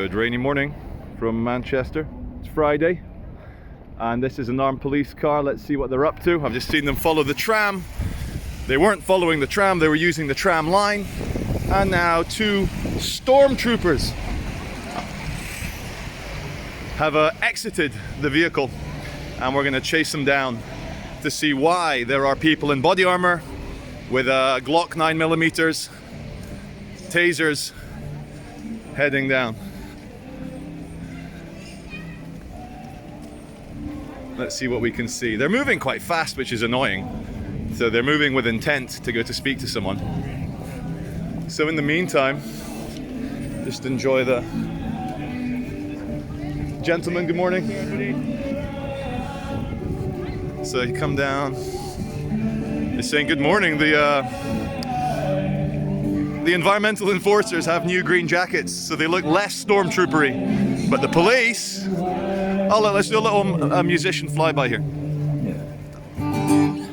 Good rainy morning from Manchester. It's Friday and this is an armed police car. Let's see what they're up to. I've just seen them follow the tram. They weren't following the tram, they were using the tram line. And now two stormtroopers have exited the vehicle and we're going to chase them down to see why there are people in body armor with Glock 9mm tasers heading down. Let's see what we can see. They're moving quite fast, which is annoying. So they're moving with intent to go to speak to someone. So in the meantime, just enjoy the... Gentlemen, good morning. So you come down. They're saying good morning. The environmental enforcers have new green jackets, so they look less stormtroopery. But the police... Oh, look, let's do a little musician flyby here.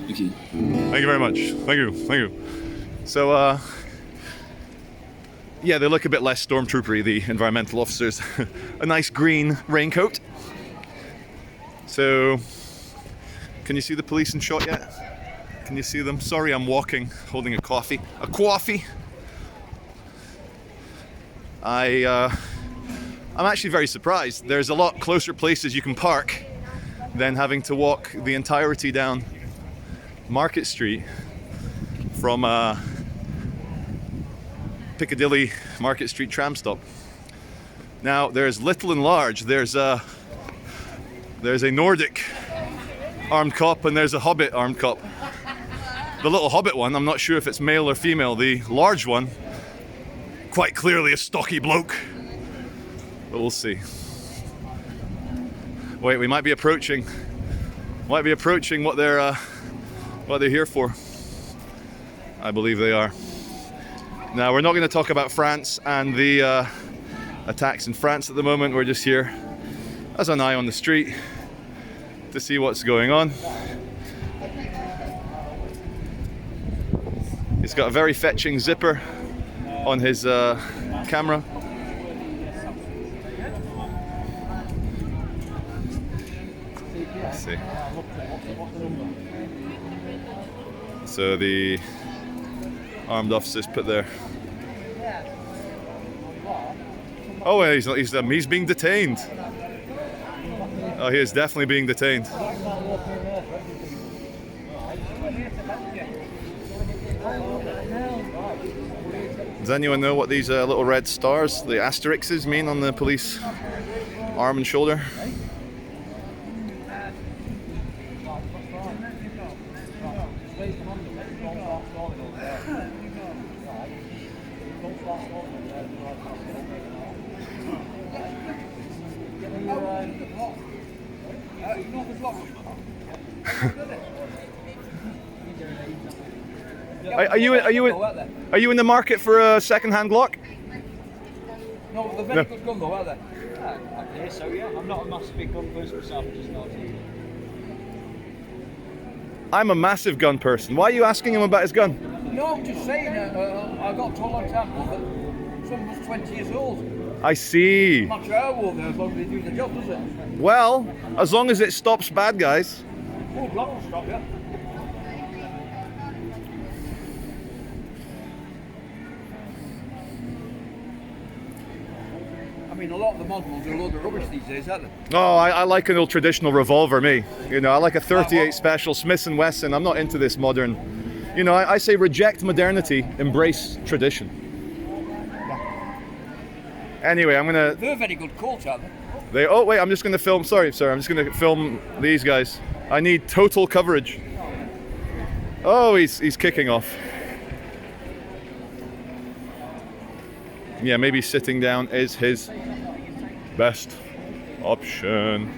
Thank you. Thank you very much. Thank you. Thank you. So, yeah, they look a bit less stormtroopery, the environmental officers. A nice green raincoat. So, can you see the police in shot yet? Can you see them? Sorry, I'm walking, holding a coffee. A coffee! I'm actually very surprised. There's a lot closer places you can park than having to walk the entirety down Market Street from Piccadilly Market Street tram stop. Now there's little and large. There's a Nordic armed cop and there's a Hobbit armed cop. The little Hobbit one, I'm not sure if it's male or female. The large one, quite clearly a stocky bloke. But we'll see. Wait, we might be approaching what they're here for. I believe they are. Now, we're not going to talk about France and the attacks in France at the moment. We're just here as an eye on the street to see what's going on. He's got a very fetching zipper on his camera. Let's see. So the armed officers put their... Oh, he's being detained. Oh, he is definitely being detained. Does anyone know what these little red stars, the asterisks, mean on the police arm and shoulder? Are you in the market for a second-hand Glock? No, they're very good gun though, are they? I guess so, yeah. I'm not a massive big gun person myself, just not. I'm a massive gun person. Why are you asking him about his gun? No, I'm just saying, I got told on example that someone was 20 years old. I see. I'm not sure how old they're, as long as they do the job, does it? Well, as long as it stops bad guys. Oh, Glock will stop, yeah. I mean, a lot of the models are a load of rubbish these days, aren't they? Oh, I like an old traditional revolver, me. You know, I like a 38 Special, Smith & Wesson. I'm not into this modern... You know, I say reject modernity, embrace tradition. Yeah. Anyway, I'm gonna... They're very good Colts, aren't they? Oh, wait, I'm just gonna film... Sorry, sir. I'm just gonna film these guys. I need total coverage. Oh, he's kicking off. Yeah, maybe sitting down is his best option.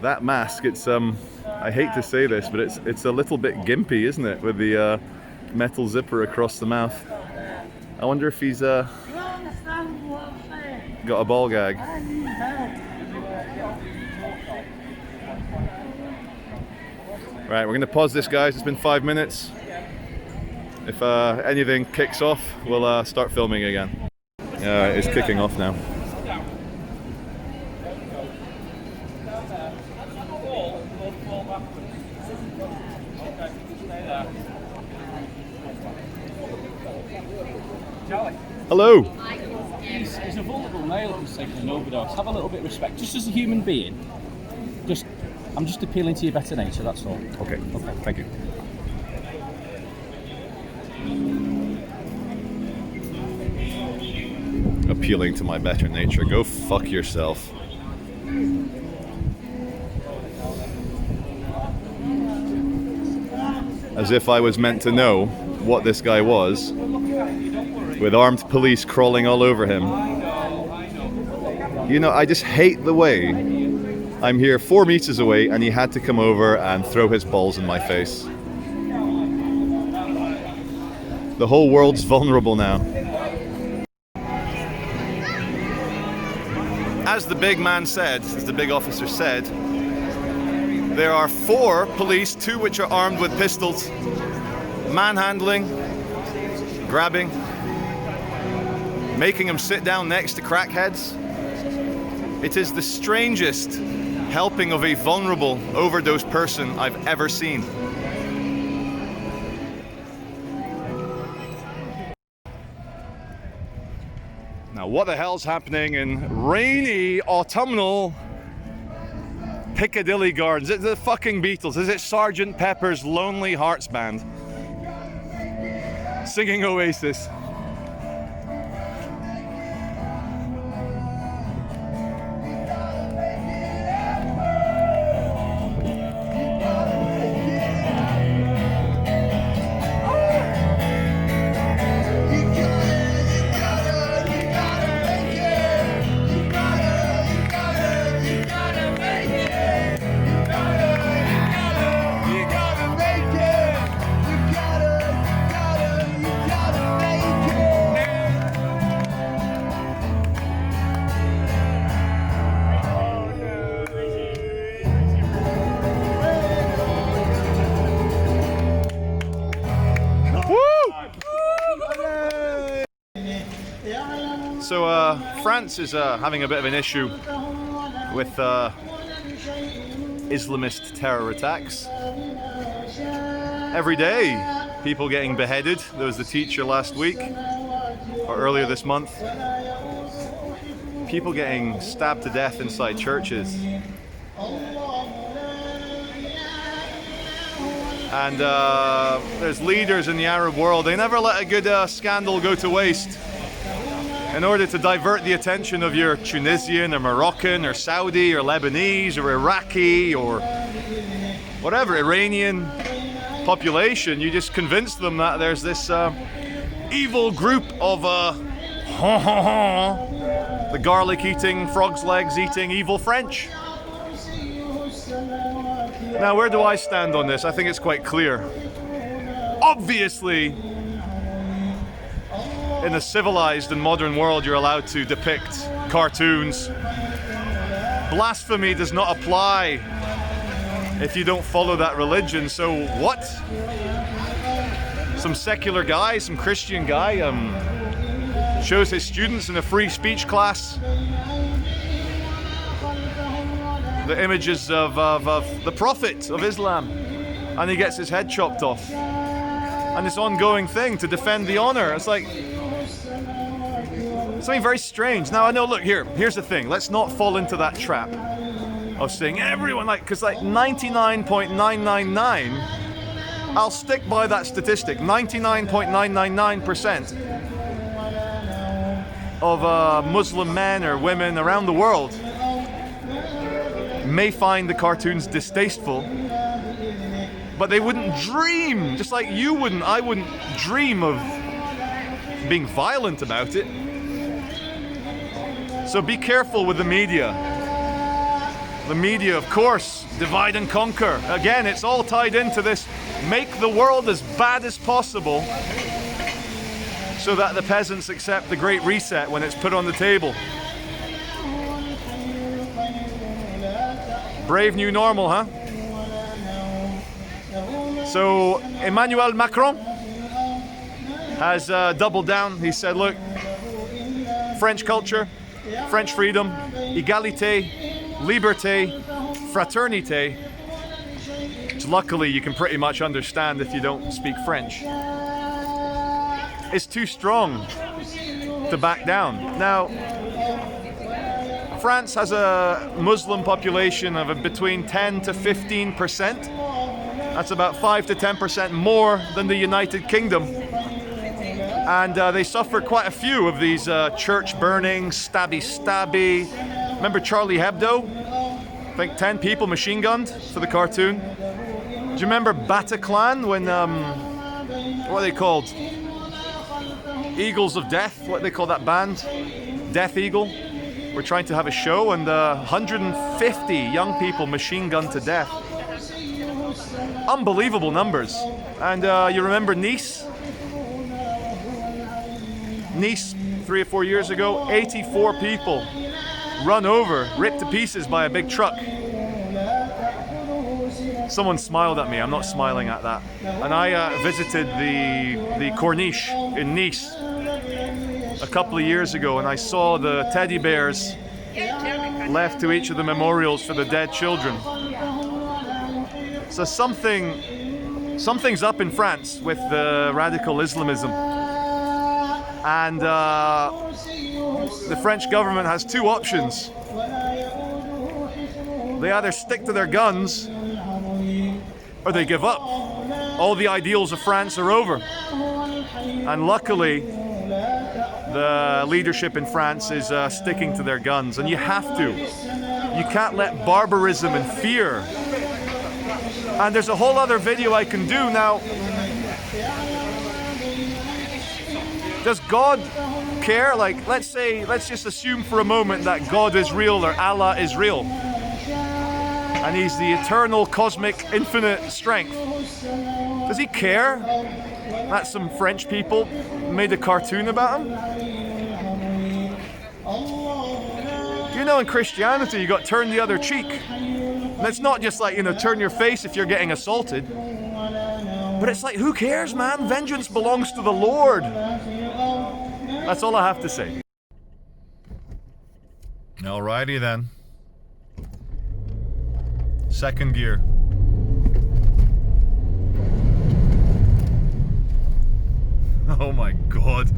That mask, it's I hate to say this, but it's a little bit gimpy, isn't it, with the metal zipper across the mouth. I wonder if he's got a ball gag. Right, we're going to pause this, guys. It's been 5 minutes. If anything kicks off, we'll start filming again. It's kicking off now. Hello. He's a vulnerable male who's taking an overdose. Have a little bit of respect, just as a human being. I'm just appealing to your better nature. That's all. Okay. Thank you. Appealing to my better nature. Go fuck yourself. As if I was meant to know what this guy was, with armed police crawling all over him. You know, I just hate the way I'm here 4 meters away and he had to come over and throw his balls in my face. The whole world's vulnerable now. As the big man said, as the big officer said, there are 4 police, 2 which are armed with pistols, manhandling, grabbing, making them sit down next to crackheads. It is the strangest helping of a vulnerable, overdosed person I've ever seen. Now, what the hell's happening in rainy, autumnal Piccadilly Gardens? Is it the fucking Beatles? Is it Sgt. Pepper's Lonely Hearts Band singing Oasis? So France is having a bit of an issue with Islamist terror attacks. Every day, people getting beheaded. There was the teacher last week, or earlier this month. People getting stabbed to death inside churches. And there's leaders in the Arab world. They never let a good scandal go to waste. In order to divert the attention of your Tunisian or Moroccan or Saudi or Lebanese or Iraqi or whatever Iranian population, you just convince them that there's this evil group of the garlic eating, frog's legs eating evil French. Now, where do I stand on this? I think it's quite clear. Obviously, in a civilized and modern world, you're allowed to depict cartoons. Blasphemy does not apply if you don't follow that religion. So what? Some secular guy, some Christian guy, shows his students in a free speech class the images of the Prophet of Islam, and he gets his head chopped off. And this ongoing thing to defend the honor. It's like something very strange. Now I know, look, here's the thing. Let's not fall into that trap of saying everyone, because 99.999, I'll stick by that statistic, 99.999% of Muslim men or women around the world may find the cartoons distasteful, but they wouldn't dream, just like you wouldn't, I wouldn't dream of being violent about it. So be careful with the media. The media, of course, divide and conquer. Again, it's all tied into this, make the world as bad as possible so that the peasants accept the Great Reset when it's put on the table. Brave new normal, huh? So Emmanuel Macron has doubled down. He said, look, French culture, French freedom, égalité, liberté, fraternité, which luckily you can pretty much understand if you don't speak French, is too strong to back down. Now, France has a Muslim population of between 10 to 15%. That's about 5 to 10% more than the United Kingdom. And they suffer quite a few of these church burnings, stabby. Remember Charlie Hebdo? I think 10 people machine gunned for the cartoon. Do you remember Bataclan when, what are they called? Eagles of Death, what do they call that band? Death Eagle. We're trying to have a show and 150 young people machine gunned to death. Unbelievable numbers. And you remember Nice? Nice, 3 or 4 years ago, 84 people run over, ripped to pieces by a big truck. Someone smiled at me, I'm not smiling at that. And I visited the Corniche in Nice a couple of years ago, and I saw the teddy bears left to each of the memorials for the dead children. So something's up in France with the radical Islamism. And the French government has two options. They either stick to their guns or they give up. All the ideals of France are over. And luckily, the leadership in France is sticking to their guns, and you have to. You can't let barbarism and fear. And there's a whole other video I can do now. Does God care? Like, let's just assume for a moment that God is real or Allah is real. And he's the eternal, cosmic, infinite strength. Does he care that some French people made a cartoon about him? You know, in Christianity, you got turn the other cheek. And it's not just like, turn your face if you're getting assaulted. But it's like, who cares, man? Vengeance belongs to the Lord. That's all I have to say. Alrighty then. Second gear. Oh my God.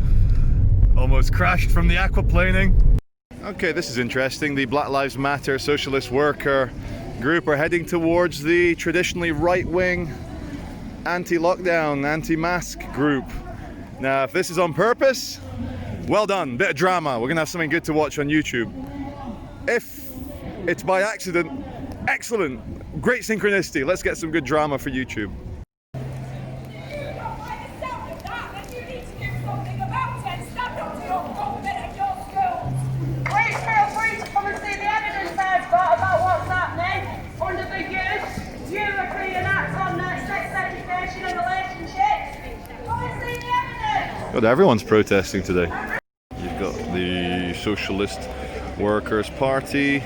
Almost crashed from the aquaplaning. Okay, this is interesting. The Black Lives Matter Socialist Worker group are heading towards the traditionally right-wing anti-lockdown, anti-mask group. Now, if this is on purpose, well done, bit of drama. We're gonna have something good to watch on YouTube. If it's by accident, excellent, great synchronicity. Let's get some good drama for YouTube. God, everyone's protesting today. You've got the Socialist Workers' Party,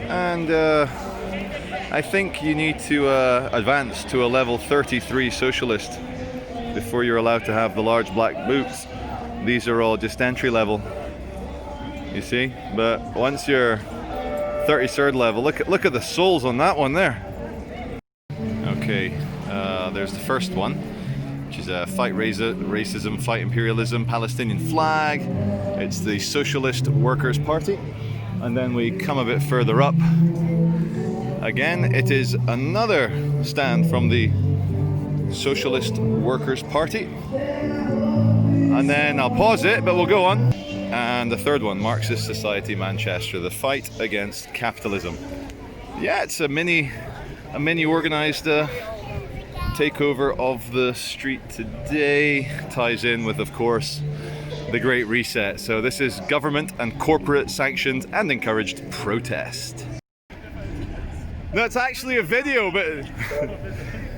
and I think you need to advance to a level 33 socialist before you're allowed to have the large black boots. These are all just entry level, you see, but once you're 33rd level, look at the soles on that one there. Okay, there's the first one, which is fight racism, fight imperialism, Palestinian flag. It's the Socialist Workers' Party. And then we come a bit further up. Again, it is another stand from the Socialist Workers' Party. And then I'll pause it, but we'll go on. And the third one, Marxist Society Manchester, the fight against capitalism. Yeah, it's a mini organized takeover of the street today. Ties in with, of course, the Great Reset. So this is government and corporate sanctioned and encouraged protest. That's actually a video, but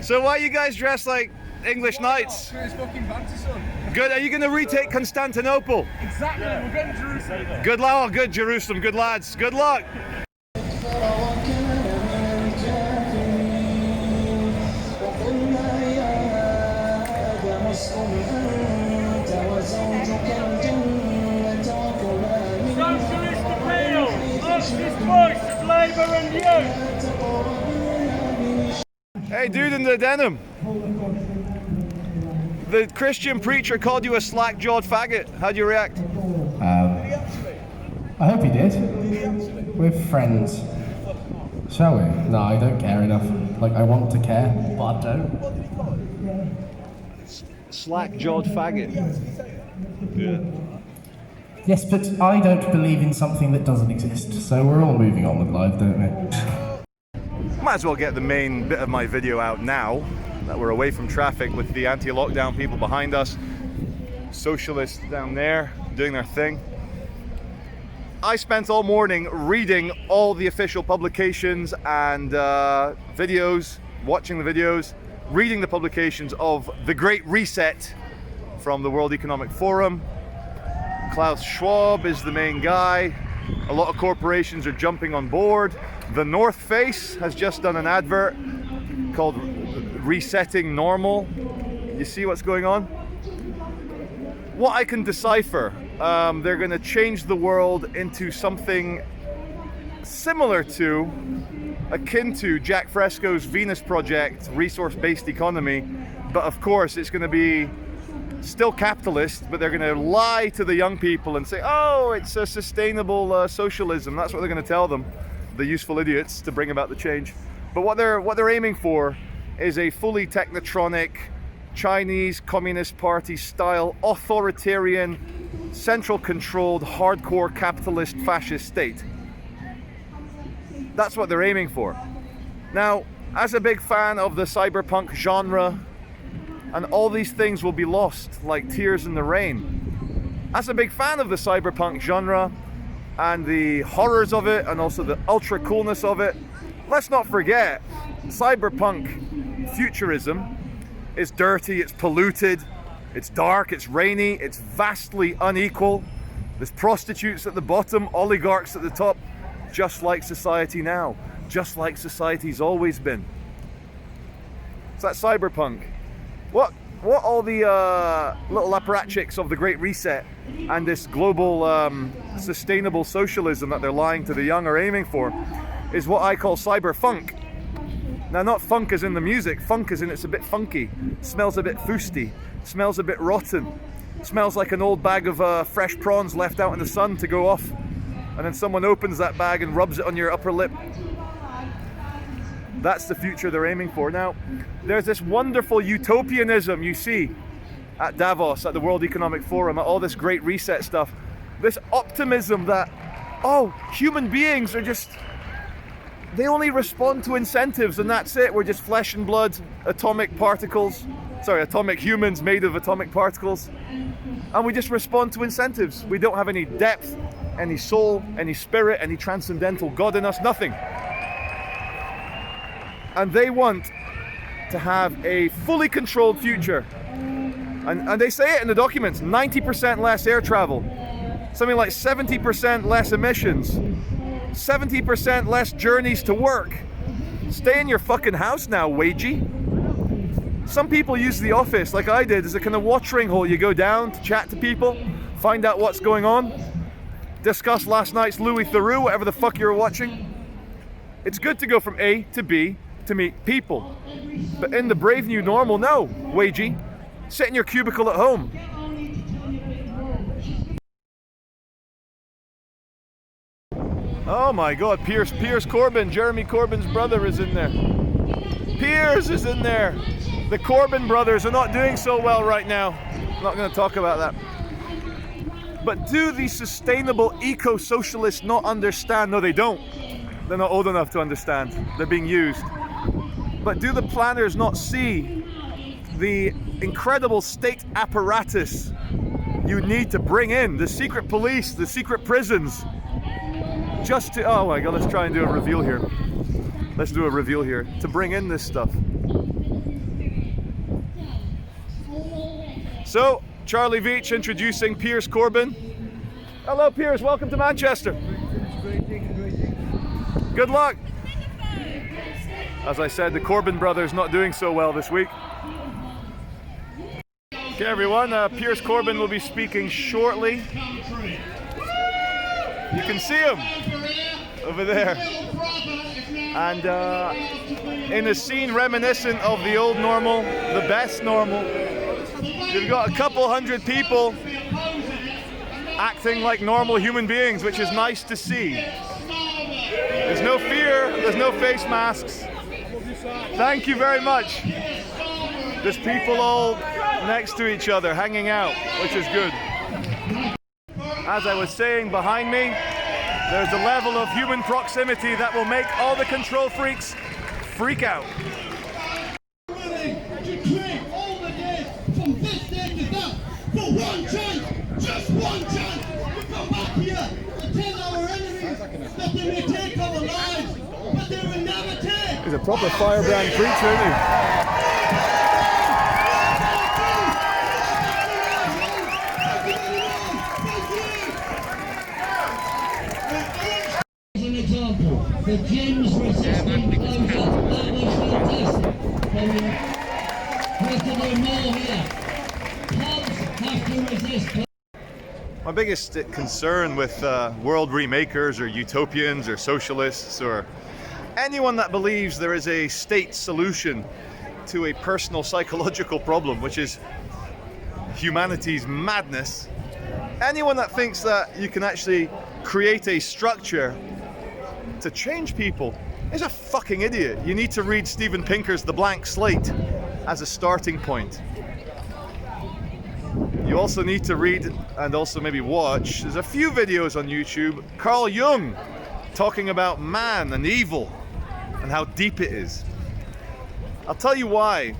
so why are you guys dressed like English knights? It's fucking fancy, son. Good. Are you going to retake Constantinople? Exactly. We're getting Jerusalem. Good luck. Oh, good Jerusalem. Good lads. Good luck. Hey, dude in the denim. The Christian preacher called you a slack-jawed faggot. How'd you react? I hope he did. We're friends. Shall we? No, I don't care enough. Like, I want to care, but I don't. Slack-jawed faggot. Yeah. Yes, but I don't believe in something that doesn't exist, so we're all moving on with life, don't we? Might as well get the main bit of my video out now that we're away from traffic with the anti-lockdown people behind us, socialists down there doing their thing. I spent all morning reading all the official publications and videos, watching the videos, reading the publications of the Great Reset from the World Economic Forum. Klaus Schwab is the main guy. A lot of corporations are jumping on board. The North Face has just done an advert called Resetting Normal. You see what's going on? What I can decipher, they're going to change the world into something similar to, akin to Jack Fresco's Venus Project, resource-based economy, but of course it's going to be still capitalist, but they're going to lie to the young people and say, oh, it's a sustainable socialism. That's what they're going to tell them, the useful idiots, to bring about the change. But what they're aiming for is a fully technotronic, Chinese Communist Party style, authoritarian, central controlled, hardcore capitalist fascist state. That's what they're aiming for. Now, as a big fan of the cyberpunk genre, and all these things will be lost like tears in the rain. As a big fan of the cyberpunk genre and the horrors of it and also the ultra coolness of it, let's not forget, cyberpunk futurism is dirty, it's polluted, it's dark, it's rainy, it's vastly unequal. There's prostitutes at the bottom, oligarchs at the top, just like society now, just like society's always been. So that's cyberpunk. What all the little apparatchiks of the Great Reset and this global sustainable socialism that they're lying to the young are aiming for is what I call cyberfunk. Now, not funk as in the music, funk as in it's a bit funky, smells a bit foosty, smells a bit rotten, smells like an old bag of fresh prawns left out in the sun to go off, and then someone opens that bag and rubs it on your upper lip. That's the future they're aiming for. Now, there's this wonderful utopianism you see at Davos, at the World Economic Forum, at all this Great Reset stuff. This optimism that, oh, human beings are just, they only respond to incentives and that's it. We're just flesh and blood, atomic humans made of atomic particles. And we just respond to incentives. We don't have any depth, any soul, any spirit, any transcendental God in us, nothing. And they want to have a fully controlled future. And they say it in the documents, 90% less air travel, something like 70% less emissions, 70% less journeys to work. Stay in your fucking house now, wagey. Some people use the office, like I did, as a kind of watering hole. You go down to chat to people, find out what's going on, discuss last night's Louis Theroux, whatever the fuck you're watching. It's good to go from A to B to meet people. But in the brave new normal, no, wagey. Sit in your cubicle at home. Oh my God, Piers Corbyn, Jeremy Corbyn's brother, is in there. Piers is in there. The Corbyn brothers are not doing so well right now. I'm not going to talk about that. But do these sustainable eco-socialists not understand? No, they don't. They're not old enough to understand. They're being used. But do the planners not see the incredible state apparatus you need to bring in? The secret police, the secret prisons. Just to, oh my God, let's try and do a reveal here. Let's do a reveal here to bring in this stuff. So, Charlie Veitch introducing Piers Corbyn. Hello, Piers. Welcome to Manchester. Good luck. As I said, the Corbyn brothers not doing so well this week. Okay, everyone. Piers Corbyn will be speaking shortly. You can see him over there. And in a scene reminiscent of the old normal, the best normal, you've got a couple hundred people acting like normal human beings, which is nice to see. There's no fear, there's no face masks. Thank you very much. There's people all next to each other, hanging out, which is good. As I was saying, behind me, there's a level of human proximity that will make all the control freaks freak out. Ready to trade all the days from this day to that for one chance, just one chance to come back here and tell our enemies that they may take our lives, but they will never take. He's a proper firebrand creature, isn't he? An example, the gyms resisting closure, that was fantastic. We have to do more here. Pubs have to resist. My biggest concern with world remakers or utopians or socialists or anyone that believes there is a state solution to a personal psychological problem, which is humanity's madness, anyone that thinks that you can actually create a structure to change people is a fucking idiot. You need to read Steven Pinker's The Blank Slate as a starting point. You also need to read and also maybe watch, there's a few videos on YouTube, Carl Jung talking about man and evil and how deep it is. I'll tell you why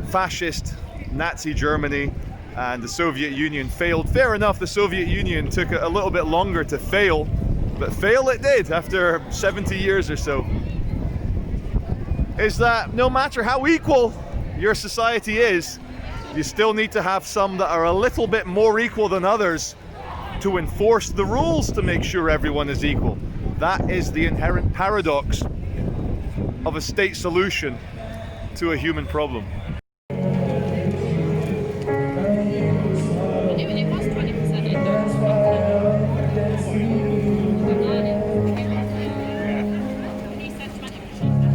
fascist Nazi Germany and the Soviet Union failed. Fair enough, the Soviet Union took a little bit longer to fail, but fail it did after 70 years or so. Is that no matter how equal your society is, you still need to have some that are a little bit more equal than others to enforce the rules to make sure everyone is equal. That is the inherent paradox of a state solution to a human problem. It was 20% in those. He said 20%.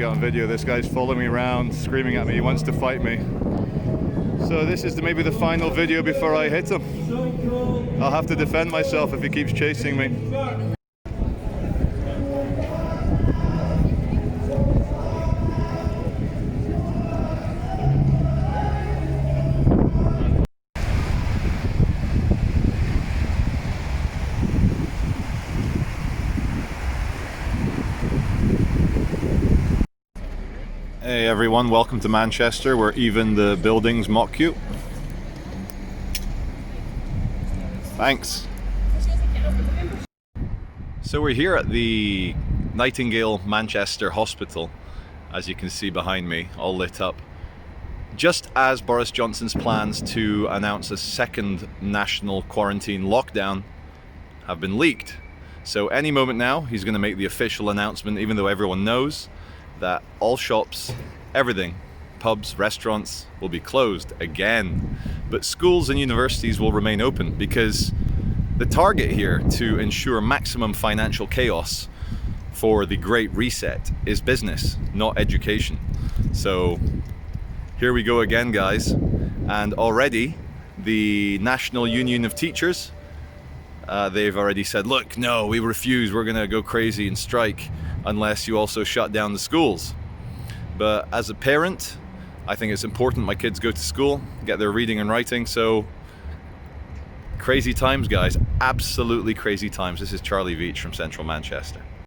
On video, this guy's following me around, screaming at me, he wants to fight me. So this is maybe the final video before I hit him. I'll have to defend myself if he keeps chasing me. Hey everyone, welcome to Manchester, where even the buildings mock you. Thanks. So we're here at the Nightingale Manchester Hospital, as you can see behind me, all lit up. Just as Boris Johnson's plans to announce a second national quarantine lockdown have been leaked. So any moment now, he's going to make the official announcement, even though everyone knows that all shops, everything, pubs, restaurants will be closed again. But schools and universities will remain open because the target here to ensure maximum financial chaos for the Great Reset is business, not education. So here we go again, guys. And already the National Union of Teachers, they've already said, look, no, we refuse, we're gonna go crazy and strike unless you also shut down the schools. But as a parent, I think it's important my kids go to school, get their reading and writing. So crazy times, guys, absolutely crazy times. This is Charlie Veitch from Central Manchester.